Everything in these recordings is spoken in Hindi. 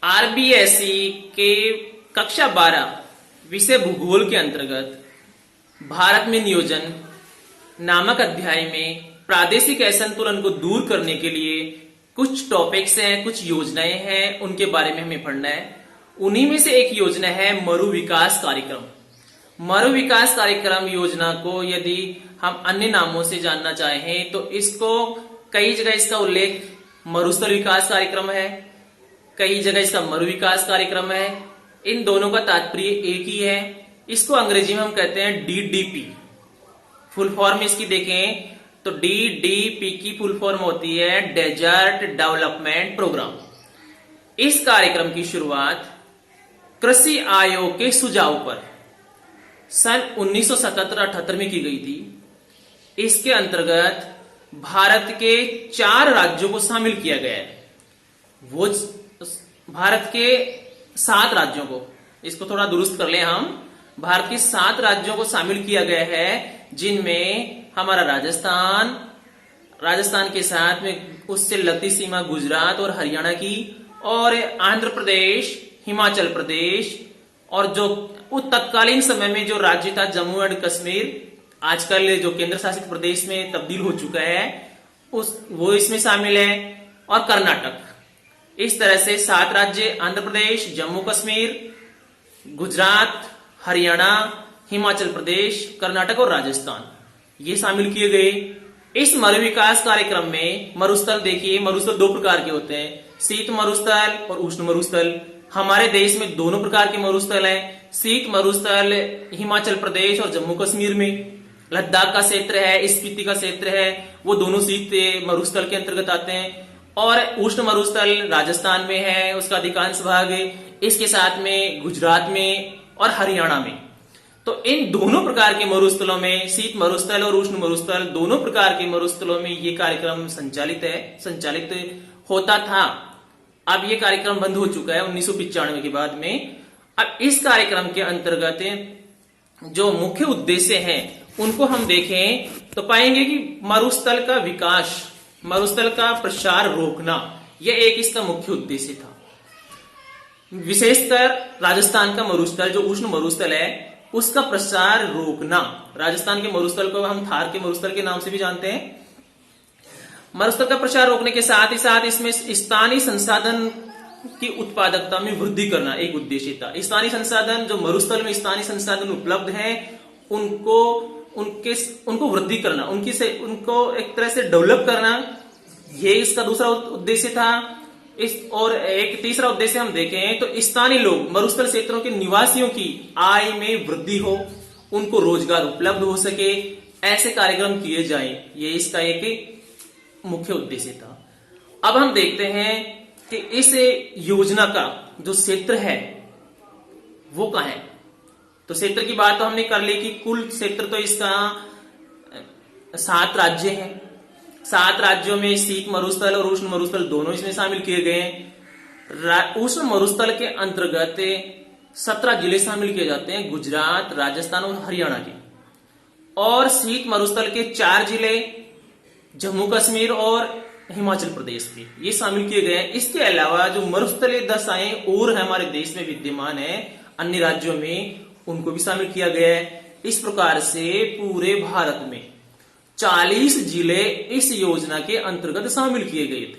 आरबीएसई के कक्षा 12 विषय भूगोल के अंतर्गत भारत में नियोजन नामक अध्याय में प्रादेशिक असंतुलन को दूर करने के लिए कुछ टॉपिक्स हैं, कुछ योजनाएं हैं, उनके बारे में हमें पढ़ना है। उन्हीं में से एक योजना है मरु विकास कार्यक्रम। मरु विकास कार्यक्रम योजना को यदि हम अन्य नामों से जानना चाहें तो इसको कई जगह इसका उल्लेख मरुस्थल विकास कार्यक्रम है, कई जगह इसका मरु विकास कार्यक्रम है। इन दोनों का तात्पर्य एक ही है। इसको अंग्रेजी में हम कहते हैं डीडीपी। फुल फॉर्म इसकी देखें तो डीडीपी की फुल फॉर्म होती है डेजर्ट डेवलपमेंट प्रोग्राम। इस कार्यक्रम की शुरुआत कृषि आयोग के सुझाव पर सन 1977-78 में की गई थी। इसके अंतर्गत भारत के 4 राज्यों को शामिल किया गया है। वो भारत के 7 राज्यों को, इसको थोड़ा दुरुस्त कर लें हम, भारत के 7 राज्यों को शामिल किया गया है, जिनमें हमारा राजस्थान के साथ में उससे लगती सीमा गुजरात और हरियाणा की, और आंध्र प्रदेश, हिमाचल प्रदेश, और जो उस तत्कालीन समय में जो राज्य था जम्मू एंड कश्मीर, आजकल जो केंद्र शासित प्रदेश में तब्दील हो चुका है, वो इसमें शामिल है, और कर्नाटक। इस तरह से 7 राज्य आंध्र प्रदेश, जम्मू कश्मीर, गुजरात, हरियाणा, हिमाचल प्रदेश, कर्नाटक और राजस्थान, ये शामिल किए गए। इस मरु विकास कार्यक्रम में मरुस्थल देखिए, मरुस्थल 2 प्रकार के होते हैं, शीत मरुस्थल और उष्ण मरुस्थल। हमारे देश में दोनों प्रकार के मरुस्थल हैं। शीत मरुस्थल हिमाचल प्रदेश और जम्मू कश्मीर में, लद्दाख का क्षेत्र है, स्पीति का क्षेत्र है, वो दोनों शीत मरुस्थल के अंतर्गत आते हैं। और उष्ण मरुस्थल राजस्थान में है, उसका अधिकांश भाग, इसके साथ में गुजरात में और हरियाणा में। तो इन दोनों प्रकार के मरुस्थलों में, शीत मरुस्थल और उष्ण मरुस्थल, दोनों प्रकार के मरुस्थलों में ये कार्यक्रम संचालित होता था। अब ये कार्यक्रम बंद हो चुका है 1995 के बाद में। अब इस कार्यक्रम के अंतर्गत जो मुख्य उद्देश्य हैं उनको हम देखें तो पाएंगे कि मरुस्थल का विकास, मरुस्थल का प्रसार रोकना, यह एक इसका मुख्य उद्देश्य था। विशेषकर राजस्थान का मरुस्थल, जो उष्ण मरुस्थल है, उसका प्रसार रोकना। राजस्थान के मरुस्थल को हम थार के मरुस्थल के नाम से भी जानते हैं। मरुस्थल का प्रसार रोकने के साथ ही साथ इसमें स्थानीय संसाधन की उत्पादकता में वृद्धि करना एक उद्देश्य था। स्थानीय संसाधन, जो मरुस्थल में स्थानीय संसाधन उपलब्ध हैं, उनको वृद्धि करना, उनको एक तरह से डेवलप करना, ये इसका दूसरा उद्देश्य था। और एक तीसरा उद्देश्य हम देखें तो स्थानीय लोग, मरुस्थल क्षेत्रों के निवासियों की आय में वृद्धि हो, उनको रोजगार उपलब्ध हो सके, ऐसे कार्यक्रम किए जाएं, ये इसका एक मुख्य उद्देश्य था। अब हम देखते हैं कि इस योजना का जो क्षेत्र है वो कहां है। तो क्षेत्र की बात तो हमने कर ली कि कुल क्षेत्र तो इसका 7 राज्य हैं। 7 राज्यों में शीत मरुस्थल और उष्ण मरुस्थल दोनों इसमें शामिल किए गए हैं। उष्ण मरुस्थल के अंतर्गत 17 जिले शामिल किए जाते हैं, गुजरात, राजस्थान और हरियाणा के। और शीत मरुस्थल के 4 जिले, जम्मू कश्मीर और हिमाचल प्रदेश के, ये शामिल किए गए हैं। इसके अलावा जो मरुस्थलीय दशाएं और हमारे देश में विद्यमान है अन्य राज्यों में, उनको भी शामिल किया गया है। इस प्रकार से पूरे भारत में 40 जिले इस योजना के अंतर्गत शामिल किए गए थे।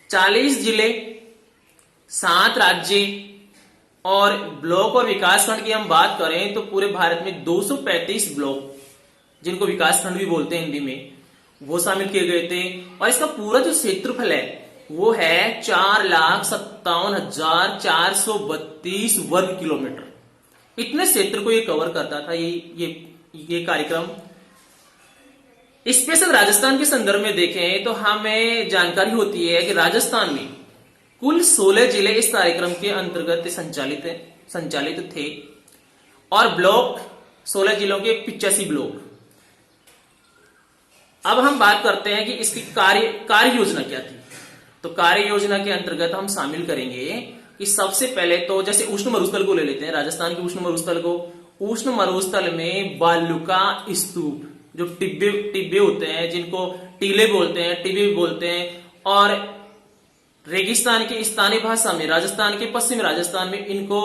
40 जिले, 7 राज्य और ब्लॉक और विकासखंड की हम बात करें तो पूरे भारत में 235 ब्लॉक, जिनको विकासखंड भी बोलते हैं हिंदी में, वो शामिल किए गए थे। और इसका पूरा जो क्षेत्रफल है वो है 4,57,432 वर्ग किलोमीटर। इतने क्षेत्र को ये कवर करता था ये कार्यक्रम। स्पेशल राजस्थान के संदर्भ में देखें तो हमें जानकारी होती है कि राजस्थान में कुल 16 जिले इस कार्यक्रम के अंतर्गत संचालित थे, और ब्लॉक 16 जिलों के 85 ब्लॉक। अब हम बात करते हैं कि इसकी कार्य योजना क्या थी। तो कार्य योजना के अंतर्गत हम शामिल करेंगे कि सबसे पहले तो जैसे उष्ण मरुस्थल को ले लेते हैं, राजस्थान के उष्ण मरुस्थल को। उष्ण मरुस्थल में बालुका स्तूप, जो टिब्बे होते हैं, जिनको टीले बोलते हैं, टिब्बे बोलते हैं, और रेगिस्तान की स्थानीय भाषा में राजस्थान के पश्चिमी राजस्थान में इनको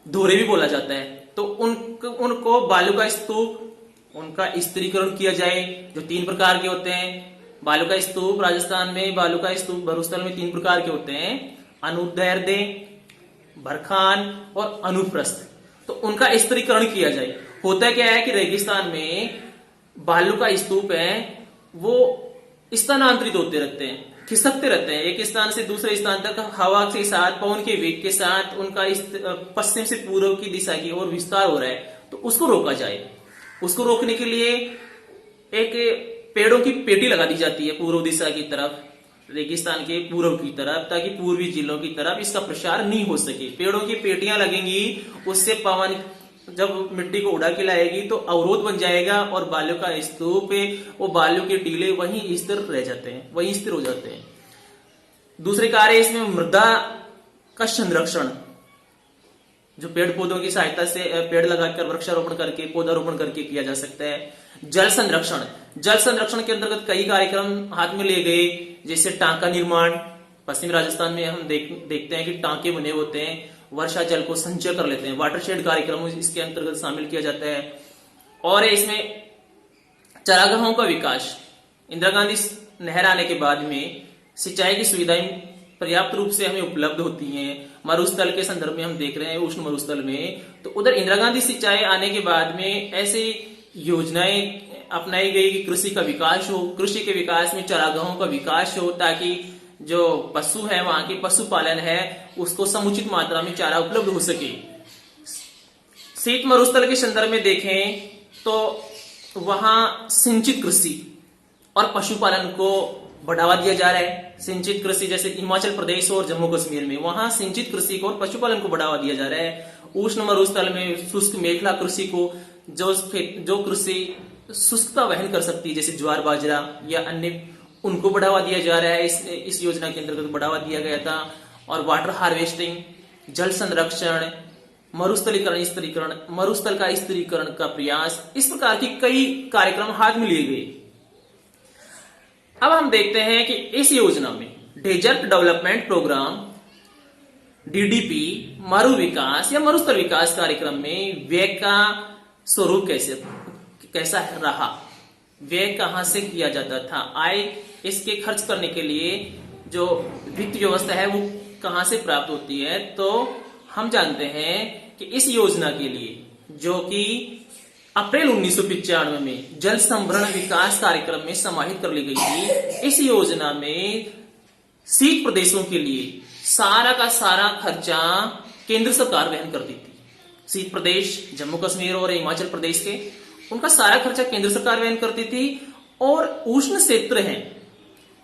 धोरे भी बोला जाता है। तो उनको बालू का स्तूप, उनका स्त्रीकरण किया जाए, जो 3 प्रकार के होते हैं। बालू का स्तूप राजस्थान में, बालू का स्तूप मरुस्थल में 3 प्रकार के होते हैं, अनुदैर्ध्य, बरखान और अनुप्रस्थ। तो उनका स्त्रीकरण किया जाए। होता क्या है कि रेगिस्तान में बालू का स्तूप है वो स्थानांतरित होते रहते हैं, खिसकते रहते हैं एक स्थान से दूसरे स्थान तक हवा के साथ, पवन के वेग के साथ उनका पश्चिम से पूर्व की दिशा की ओर विस्तार हो रहा है। तो उसको रोका जाए। उसको रोकने के लिए एक पेड़ों की पेटी लगा दी जाती है पूर्व दिशा की तरफ, रेगिस्तान के पूर्व की तरफ, ताकि पूर्वी जिलों की तरफ इसका प्रसार नहीं हो सके। पेड़ों की पेटियां लगेंगी, उससे पवन जब मिट्टी को उड़ा के लाएगी तो अवरोध बन जाएगा और बालू का स्तूप, वो बालू के टीले वहीं स्थिर रह जाते हैं, वहीं स्थिर हो जाते हैं। दूसरे कार्य इसमें मृदा का संरक्षण, जो पेड़ पौधों की सहायता से पेड़ लगाकर वृक्षारोपण करके, पौधारोपण करके किया जा सकता है। जल संरक्षण, जल संरक्षण के अंतर्गत कई कार्यक्रम हाथ में लिए गए, जैसे टांका निर्माण। पश्चिमी राजस्थान में हम देखते हैं कि टांके बने होते हैं, वर्षा जल को संचय कर लेते हैं। वाटरशेड कार्यक्रम इसके अंतर्गत शामिल किया जाता है। और इसमें चरागाहों का विकास, इंदिरा गांधी नहर आने के बाद में सिंचाई की सुविधाएं पर्याप्त रूप से हमें उपलब्ध होती हैं। मरुस्थल के संदर्भ में हम देख रहे हैं, उष्ण मरुस्थल में, तो उधर इंदिरा गांधी सिंचाई आने के बाद में ऐसी योजनाएं अपनाई गई कि कृषि का विकास हो, कृषि के विकास में चरागाहों का विकास हो, ताकि जो पशु है, वहां के पशुपालन है, उसको समुचित मात्रा में चारा उपलब्ध हो सके। शीत मरुस्थल के संदर्भ में देखें तो वहां सिंचित कृषि और पशुपालन को बढ़ावा दिया जा रहा है। सिंचित कृषि जैसे हिमाचल प्रदेश और जम्मू कश्मीर में, वहां सिंचित कृषि को और पशुपालन को बढ़ावा दिया जा रहा है। उष्ण मरुस्थल में शुष्क मेखला कृषि को, जो कृषि शुष्कता वहन कर सकती है, जैसे ज्वार बाजरा या अन्य, उनको बढ़ावा दिया जा रहा है। इस योजना के अंतर्गत बढ़ावा दिया गया था। और वाटर हार्वेस्टिंग, जल संरक्षण, मरुस्थलीकरण, स्त्रीकरण, मरुस्थल का स्त्रीकरण का प्रयास, इस प्रकार की कई कार्यक्रम हाथ में लिए गए। अब हम देखते हैं कि इस योजना में डेजर्ट डेवलपमेंट प्रोग्राम DDP, मरु विकास या मरुस्थल विकास कार्यक्रम में व्यय का स्वरूप कैसा रहा, व्यय कहां से किया जाता था, आय इसके खर्च करने के लिए जो वित्त व्यवस्था है वो कहां से प्राप्त होती है। तो हम जानते हैं कि इस योजना के लिए, जो कि अप्रैल 1995 में जल संभरण विकास कार्यक्रम में समाहित कर ली गई थी, इस योजना में शीत प्रदेशों के लिए सारा का सारा खर्चा केंद्र सरकार वहन करती थी। शीत प्रदेश, जम्मू कश्मीर और हिमाचल प्रदेश के, उनका सारा खर्चा केंद्र सरकार वहन करती थी। और उष्ण क्षेत्र हैं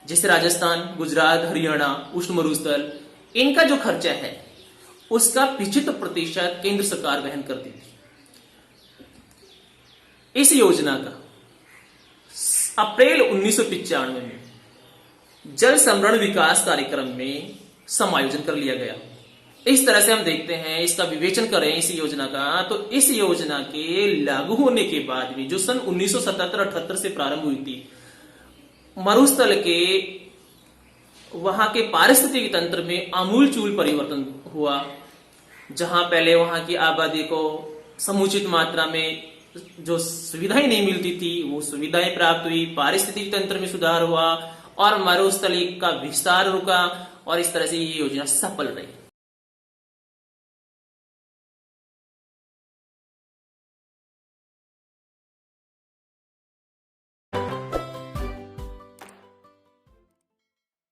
जैसे राजस्थान, गुजरात, हरियाणा, उष्ण मरुस्थल, इनका जो खर्चा है उसका 75% केंद्र सरकार वहन करती थी। इस योजना का अप्रैल 1995 में जल संभरण विकास कार्यक्रम में समायोजन कर लिया गया। इस तरह से हम देखते हैं, इसका विवेचन करें इस योजना का, तो इस योजना के लागू होने के बाद भी, जो सन 1977-78 से प्रारंभ हुई थी, मरुस्थल के वहां के पारिस्थितिकी तंत्र में आमूलचूल परिवर्तन हुआ। जहां पहले वहां की आबादी को समुचित मात्रा में जो सुविधाएं नहीं मिलती थी, वो सुविधाएं प्राप्त हुई, पारिस्थितिकी तंत्र में सुधार हुआ और मरुस्थली का विस्तार रुका, और इस तरह से ये योजना सफल रही।